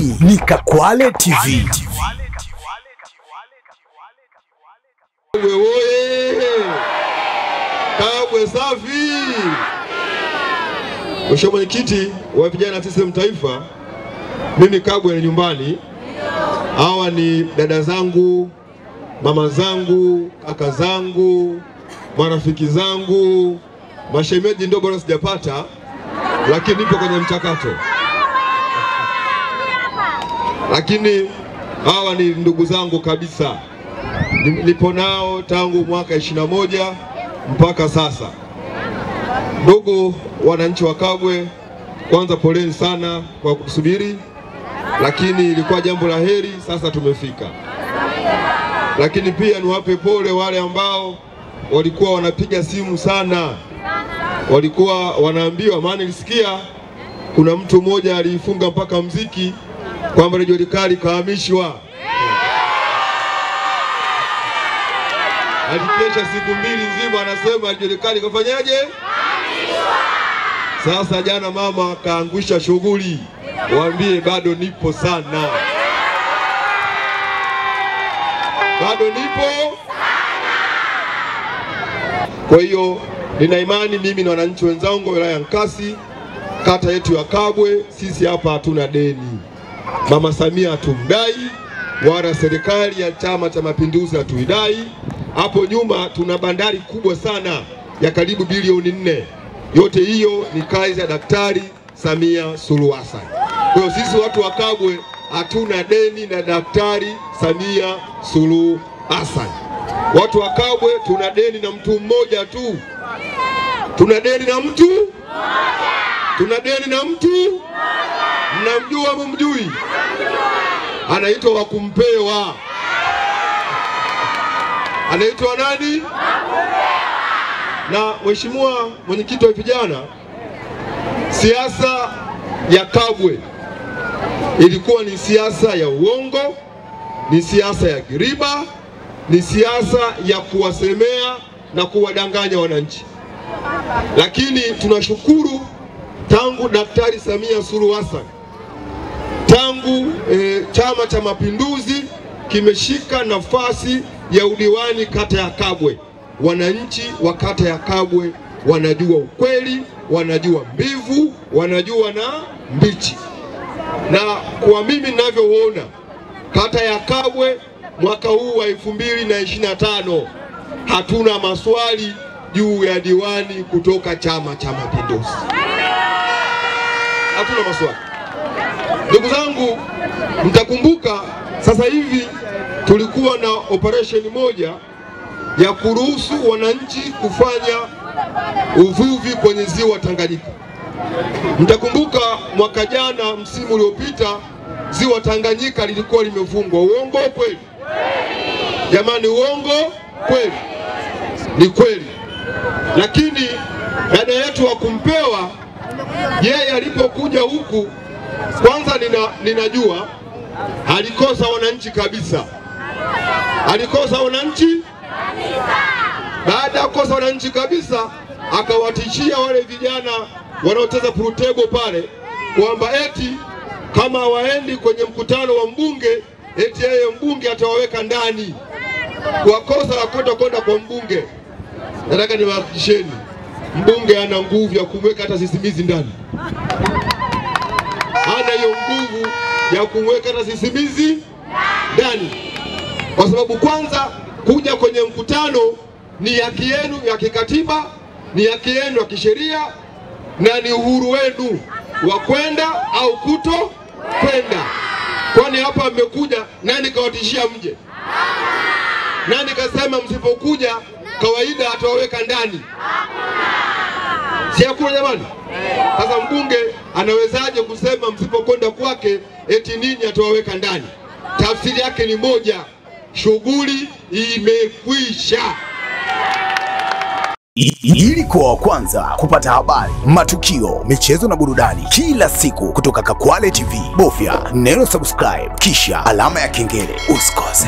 Hii ni Kakwale TV. Kabwe safi. Mheshimiwa Mwenyekiti wa vijana CCM Taifa, mimi Kabwe ni nyumbani. Hawa ni dada zangu, mama zangu, kaka zangu, marafiki zangu, mashemeji ndio bora sijapata, lakini nipo kwenye mchakato. Lakini hawa ni ndugu zangu kabisa. Nipo nao tangu mwaka 21 mpaka sasa. Ndugu wananchi wa Kabwe, kwanza poleni sana kwa kusubiri, lakini ilikuwa jambo la heri, sasa tumefika. Lakini pia niwape pole wale ambao walikuwa wanapiga simu sana, walikuwa wanaambiwa, maana nilisikia kuna mtu mmoja alifunga mpaka mziki kwamba Radio Likali kahamishwa. Alikesha siku mbili nzima anasema Radio Likali kafanyaje? Sasa jana mama kaangusha shughuli. Waambie bado nipo sana. Bado nipo sana. Kwa hiyo nina imani mimi na wananchi wenzangu wa wilaya ya Nkasi, kata yetu ya Kabwe, sisi hapa hatuna deni. Mama Samia hatumdai, wala serikali ya Chama cha Mapinduzi hatuidai. Hapo nyuma tuna bandari kubwa sana ya karibu bilioni 4. Yote hiyo ni kazi ya Daktari Samia Suluhu Hassan. Kwa hiyo sisi watu wa Kabwe hatuna deni na Daktari Samia Suluhu Hassan. Watu wa Kabwe tuna deni na mtu mmoja tu. Tuna deni na mtu mmoja. Tuna deni na mtu mmoja. Mnamjua au mjui? Anaitwa Wakumpewa. Anaitwa nani? Na Mheshimiwa Mwenyekiti wa vijana, siasa ya Kabwe ilikuwa ni siasa ya uongo, ni siasa ya giriba, ni siasa ya kuwasemea na kuwadanganya wananchi. Lakini tunashukuru tangu Daktari Samia Suluhu Hassan, tangu Chama cha Mapinduzi kimeshika nafasi ya udiwani kata ya Kabwe, wananchi wa kata ya Kabwe wanajua ukweli, wanajua mbivu, wanajua na mbichi. Na kwa mimi ninavyoona, kata ya Kabwe mwaka huu wa 2025 hatuna maswali juu ya diwani kutoka Chama cha Mapinduzi. Hatuna maswali. Ndugu zangu, mtakumbuka sasa hivi tulikuwa na operation moja ya kuruhusu wananchi kufanya uvuvi kwenye ziwa Tanganyika. Mtakumbuka mwaka jana, msimu uliopita, ziwa Tanganyika lilikuwa limefungwa. Uongo kweli? Jamani, uongo kweli? Ni kweli. Lakini dada yetu Wakumpewa, yeye alipokuja huku, kwanza ninajua alikosa wananchi kabisa. Alikosa wananchi kabisa. Baada ya kukosa wananchi kabisa, akawatishia wale vijana wanaocheza pool table pale kwamba eti kama waendi kwenye mkutano wa mbunge, eti yeye mbunge atawaweka ndani. Wakosa kwenda kwa mbunge. Nataka niwahakikisheni, mbunge ana nguvu ya kumweka hata sisimizi ndani. Hana hiyo nguvu ya kumweka hata sisimizi ndani. Kwa sababu kwanza, kuja kwenye mkutano ni haki yenu ya kikatiba, ni haki yenu ya kisheria, na ni uhuru wenu wa kwenda au kuto kwenda. Kwani hapa mmekuja, nani kawatishia mje? Nani kasema msipokuja kawaida atawaweka ndani? Si hakuna jamani? Sasa mbunge anawezaje kusema msipokwenda kwake eti nini atawaweka ndani? Tafsiri yake ni moja, shughuli imekwisha. Ili kuwa wa kwanza kupata habari, matukio, michezo na burudani kila siku kutoka Kakwale TV, bofya neno subscribe kisha alama ya kengele. Usikose.